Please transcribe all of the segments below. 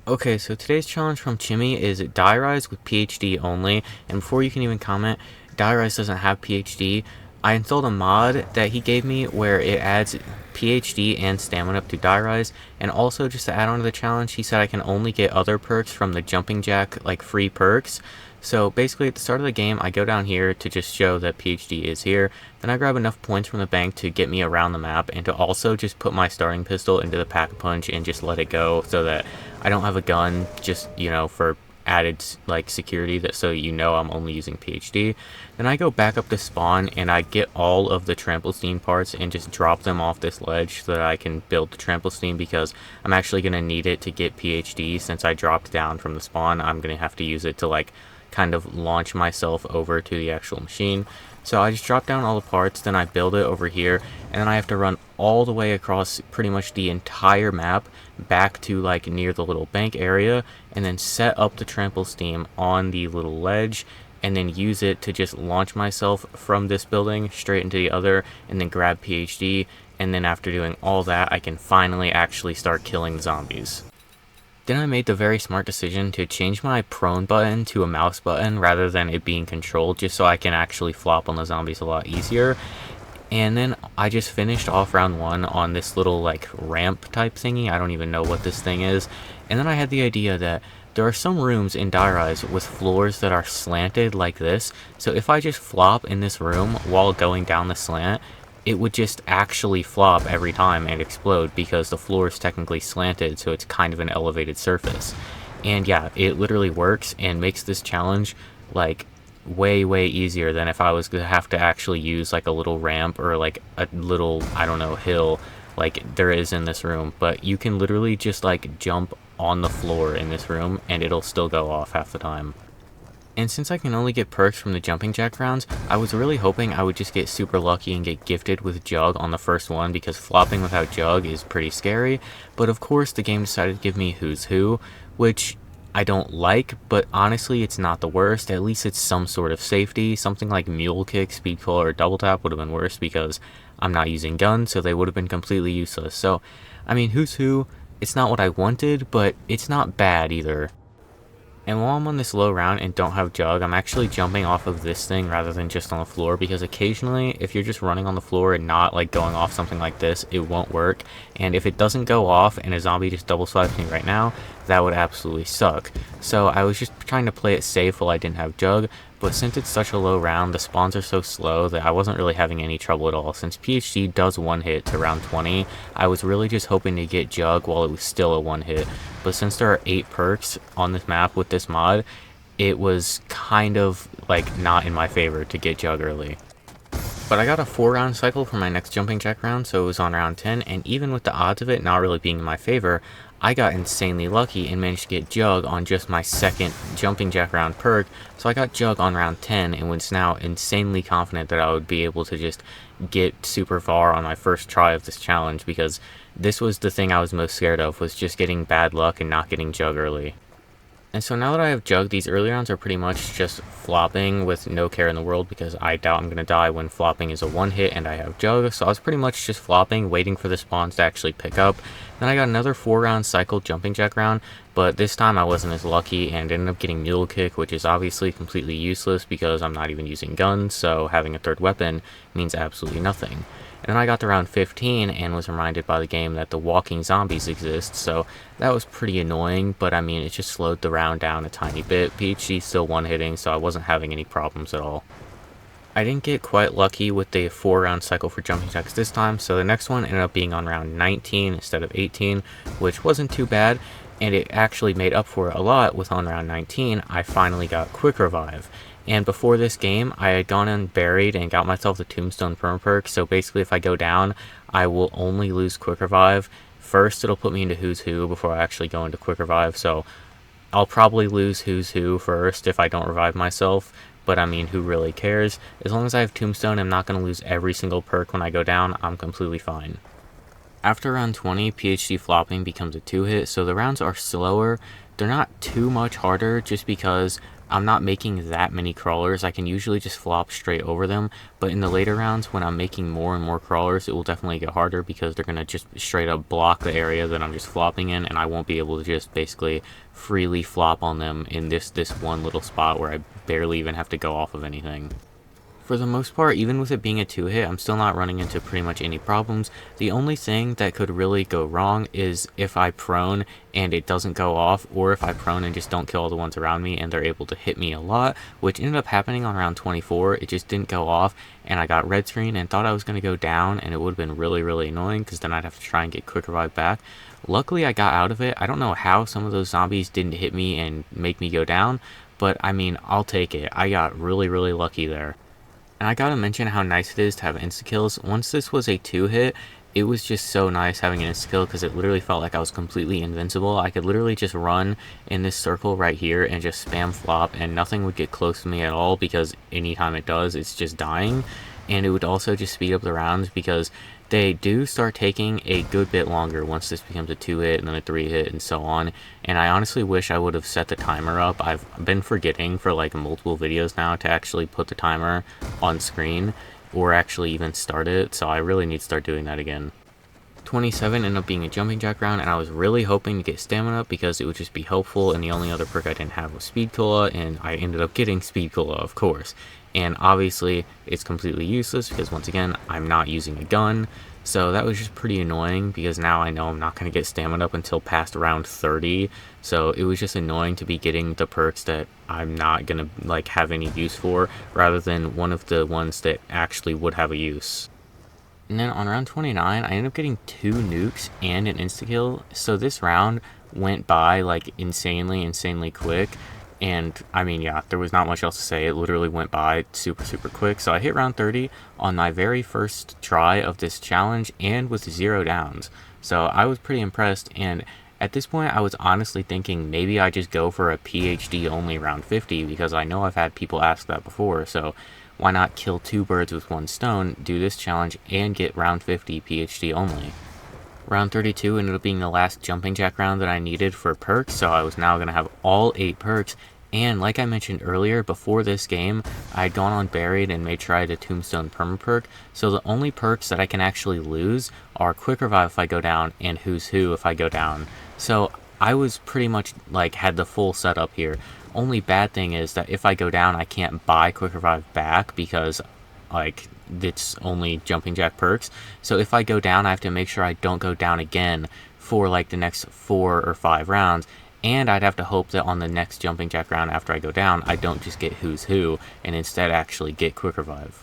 Okay, so today's challenge from Chimmy is Die Rise with PhD only, and before you can even comment, Die Rise doesn't have PhD. I installed a mod that he gave me where it adds PhD and stamina up to Die Rise, and also just to add on to the challenge, he said I can only get other perks from the Jumping Jack, like free perks. So basically at the start of the game, I go down here to just show that PhD is here, then I grab enough points from the bank to get me around the map, and to also just put my starting pistol into the pack-a-punch and just let it go so that I don't have a gun, just, for added like security, that so I'm only using PhD. Then I go back up to spawn and I get all of the trample steam parts and just drop them off this ledge so that I can build the trample steam, because I'm actually going to need it to get PhD. Since I dropped down from the spawn, I'm going to have to use it to like kind of launch myself over to the actual machine. So I just drop down all the parts, then I build it over here, and then I have to run all the way across pretty much the entire map back to like near the little bank area, and then set up the trample steam on the little ledge, and then use it to just launch myself from this building straight into the other, and then grab PhD, and then after doing all that, I can finally actually start killing the zombies. Then I made the very smart decision to change my prone button to a mouse button rather than it being controlled, just so I can actually flop on the zombies a lot easier. And then I just finished off round one on this little like ramp type thingy. I don't even know what this thing is. And then I had the idea that there are some rooms in Die Rise with floors that are slanted like this. So if I just flop in this room while going down the slant, it would just actually flop every time and explode, because the floor is technically slanted, so it's kind of an elevated surface. And yeah, it literally works and makes this challenge like way easier than if I was to have to actually use like a little ramp or like a little, I don't know, hill like there is in this room. But you can literally just like jump on the floor in this room and it'll still go off half the time. And since I can only get perks from the jumping jack rounds, I was really hoping I would just get super lucky and get gifted with Jug on the first one, because flopping without Jug is pretty scary. But of course the game decided to give me Who's Who, which I don't like, but honestly it's not the worst. At least it's some sort of safety. Something like Mule Kick, Speed Pull, or Double Tap would have been worse, because I'm not using guns, so they would have been completely useless. So, I mean, Who's Who, it's not what I wanted, but it's not bad either. And while I'm on this low round and don't have Jug, I'm actually jumping off of this thing rather than just on the floor, because occasionally, if you're just running on the floor and not like going off something like this, it won't work. And if it doesn't go off and a zombie just double swipes me right now, that would absolutely suck. So I was just trying to play it safe while I didn't have Jug, but since it's such a low round, the spawns are so slow that I wasn't really having any trouble at all. Since PhD does one hit to round 20, I was really just hoping to get Jug while it was still a one hit. But since there are 8 perks on this map with this mod, it was kind of like not in my favor to get Jug early. But I got a 4-round cycle for my next jumping jack round, so it was on round 10, and even with the odds of it not really being in my favor, I got insanely lucky and managed to get Jug on just my second jumping jack round perk. So I got Jug on round 10 and was now insanely confident that I would be able to just get super far on my first try of this challenge, because this was the thing I was most scared of, was just getting bad luck and not getting Jug early. And so now that I have Jug, these early rounds are pretty much just flopping with no care in the world, because I doubt I'm going to die when flopping is a one hit and I have Jug. So I was pretty much just flopping, waiting for the spawns to actually pick up. Then I got another 4-round cycle jumping jack round, but this time I wasn't as lucky and ended up getting Mule Kick, which is obviously completely useless because I'm not even using guns, so having a third weapon means absolutely nothing. And then I got to round 15 and was reminded by the game that the walking zombies exist, so that was pretty annoying, but I mean, it just slowed the round down a tiny bit. PhD still one-hitting, so I wasn't having any problems at all. I didn't get quite lucky with the 4-round cycle for jumping jacks this time, so the next one ended up being on round 19 instead of 18, which wasn't too bad, and it actually made up for it a lot with on round 19, I finally got Quick Revive. And before this game, I had gone and buried and got myself the Tombstone Perm perk, so basically if I go down, I will only lose Quick Revive. First, it'll put me into Who's Who before I actually go into Quick Revive, so I'll probably lose Who's Who first if I don't revive myself, but I mean, who really cares? As long as I have Tombstone, I'm not going to lose every single perk when I go down, I'm completely fine. After round 20, PhD flopping becomes a 2-hit, so the rounds are slower. They're not too much harder just because I'm not making that many crawlers. I can usually just flop straight over them, but in the later rounds when I'm making more and more crawlers, it will definitely get harder because they're going to just straight up block the area that I'm just flopping in, and I won't be able to just basically freely flop on them in this one little spot where I barely even have to go off of anything. For the most part, even with it being a 2-hit, I'm still not running into pretty much any problems. The only thing that could really go wrong is if I prone and it doesn't go off, or if I prone and just don't kill all the ones around me and they're able to hit me a lot, which ended up happening on round 24. It just didn't go off, and I got red screen and thought I was going to go down, and it would have been really, really annoying because then I'd have to try and get quick revive back. Luckily, I got out of it. I don't know how some of those zombies didn't hit me and make me go down, but I mean, I'll take it. I got really, really lucky there. And I gotta mention how nice it is to have insta-kills. Once this was a 2-hit, it was just so nice having an insta-kill because it literally felt like I was completely invincible. I could literally just run in this circle right here and just spam flop, and nothing would get close to me at all because anytime it does, it's just dying. And it would also just speed up the rounds because they do start taking a good bit longer once this becomes a 2-hit and then a 3-hit and so on. And I honestly wish I would have set the timer up. I've been forgetting for like multiple videos now to actually put the timer on screen or actually even start it, so I really need to start doing that again. 27 ended up being a jumping jack round, and I was really hoping to get stamina because it would just be helpful, and the only other perk I didn't have was speed cola, and I ended up getting speed cola, of course. And obviously it's completely useless because once again I'm not using a gun, so that was just pretty annoying because now I know I'm not going to get stamina up until past round 30, so it was just annoying to be getting the perks that I'm not going to like have any use for rather than one of the ones that actually would have a use. And then on round 29, I ended up getting 2 nukes and an insta-kill, so this round went by like insanely quick. And I mean, yeah, there was not much else to say. It literally went by super quick. So I hit round 30 on my very first try of this challenge and with 0 downs. So I was pretty impressed, and at this point I was honestly thinking maybe I just go for a PhD only round 50 because I know I've had people ask that before. So why not kill 2 birds with 1 stone, do this challenge and get round 50 PhD only. Round 32 ended up being the last jumping jack round that I needed for perks, so I was now going to have all 8 perks. And like I mentioned earlier, before this game, I had gone on Buried and made sure I had a Tombstone perma perk, so the only perks that I can actually lose are Quick Revive if I go down and Who's Who if I go down. So I was pretty much like had the full setup here. Only bad thing is that if I go down, I can't buy Quick Revive back because like it's only jumping jack perks. So if I go down, I have to make sure I don't go down again for like the next 4 or 5 rounds. And I'd have to hope that on the next jumping jack round after I go down, I don't just get Who's Who and instead actually get Quick Revive.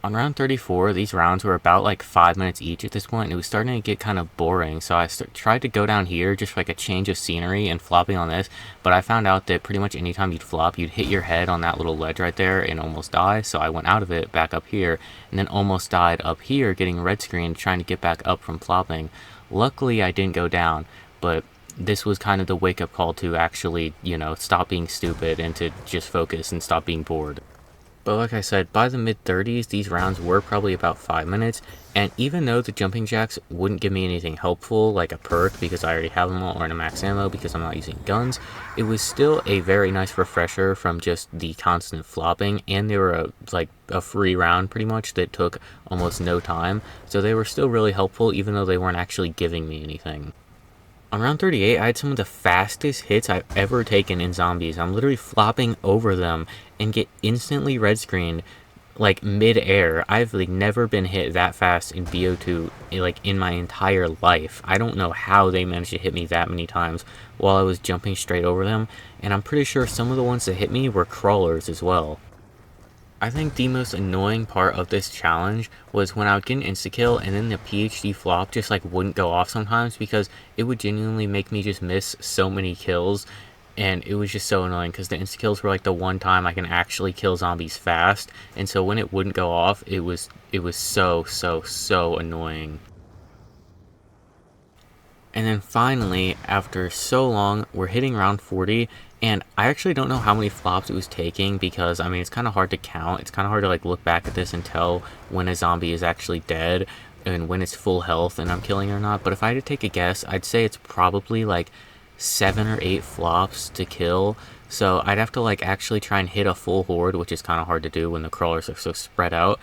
On round 34, these rounds were about like 5 minutes each at this point, and it was starting to get kind of boring, so I tried to go down here just for like a change of scenery and flopping on this, but I found out that pretty much anytime you'd flop, you'd hit your head on that little ledge right there and almost die, so I went out of it back up here, and then almost died up here getting red screen trying to get back up from flopping. Luckily, I didn't go down, but this was kind of the wake-up call to actually, you know, stop being stupid and to just focus and stop being bored. But like I said, by the mid-30s, these rounds were probably about 5 minutes, and even though the jumping jacks wouldn't give me anything helpful, like a perk because I already have them all, or in a max ammo because I'm not using guns, it was still a very nice refresher from just the constant flopping, and they were like a free round pretty much that took almost no time, so they were still really helpful even though they weren't actually giving me anything. On round 38, I had some of the fastest hits I've ever taken in zombies. I'm literally flopping over them and get instantly red screened like mid-air. I've like never been hit that fast in BO2 like in my entire life. I don't know how they managed to hit me that many times while I was jumping straight over them, and I'm pretty sure some of the ones that hit me were crawlers as well. I think the most annoying part of this challenge was when I would get an insta-kill and then the PhD flop just like wouldn't go off sometimes because it would genuinely make me just miss so many kills, and it was just so annoying because the insta-kills were like the one time I can actually kill zombies fast, and so when it wouldn't go off, it was so annoying. And then finally, after so long, we're hitting round 40, and I actually don't know how many flops it was taking because, I mean, it's kind of hard to count. It's kind of hard to, like, look back at this and tell when a zombie is actually dead and when it's full health and I'm killing or not. But if I had to take a guess, I'd say it's probably, like, 7 or 8 flops to kill. So I'd have to like actually try and hit a full horde, which is kind of hard to do when the crawlers are so spread out,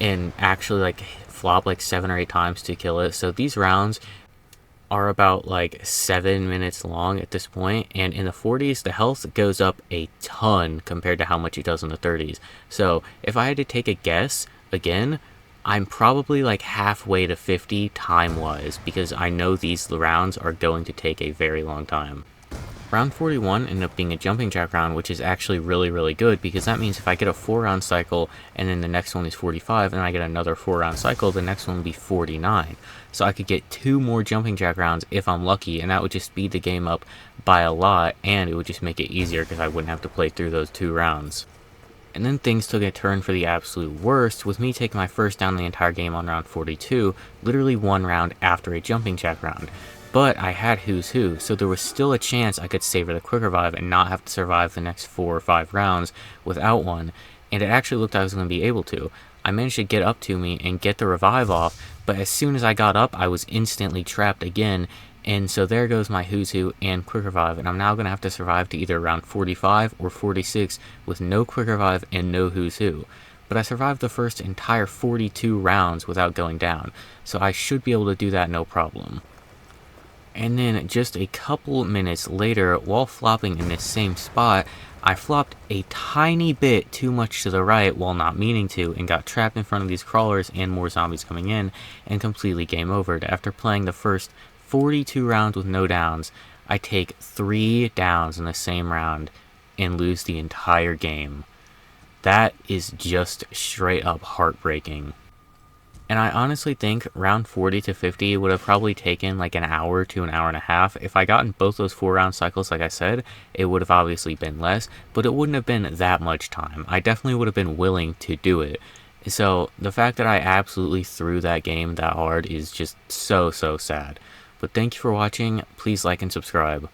and actually like flop like 7 or 8 times to kill it. So these rounds are about like 7 minutes long at this point, and in the 40s the health goes up a ton compared to how much it does in the 30s. So if I had to take a guess again, I'm probably like halfway to 50 time wise, because I know these rounds are going to take a very long time. Round 41 ended up being a jumping jack round, which is actually really good, because that means if I get a 4-round cycle and then the next one is 45 and I get another 4-round cycle, the next one will be 49. So I could get 2 more jumping jack rounds if I'm lucky, and that would just speed the game up by a lot, and it would just make it easier because I wouldn't have to play through those 2 rounds. And then things took a turn for the absolute worst, with me taking my first down the entire game on round 42, literally 1 round after a jumping jack round. But I had Who's Who, so there was still a chance I could savor the quick revive and not have to survive the next 4 or 5 rounds without one, and it actually looked like I was going to be able to. I managed to get up to me and get the revive off, but as soon as I got up, I was instantly trapped again, and so there goes my Who's Who and quick revive, and I'm now going to have to survive to either round 45 or 46 with no quick revive and no Who's Who. But I survived the first entire 42 rounds without going down, so I should be able to do that no problem. And then just a couple minutes later, while flopping in this same spot, I flopped a tiny bit too much to the right while not meaning to, and got trapped in front of these crawlers and more zombies coming in, and completely game overed. After playing the first 42 rounds with no downs, I take 3 downs in the same round and lose the entire game. That is just straight up heartbreaking. And I honestly think round 40 to 50 would have probably taken like an hour to an hour and a half. If I got in both those 4-round cycles, like I said, it would have obviously been less, but it wouldn't have been that much time. I definitely would have been willing to do it. So the fact that I absolutely threw that game that hard is just so sad. But thank you for watching. Please like and subscribe.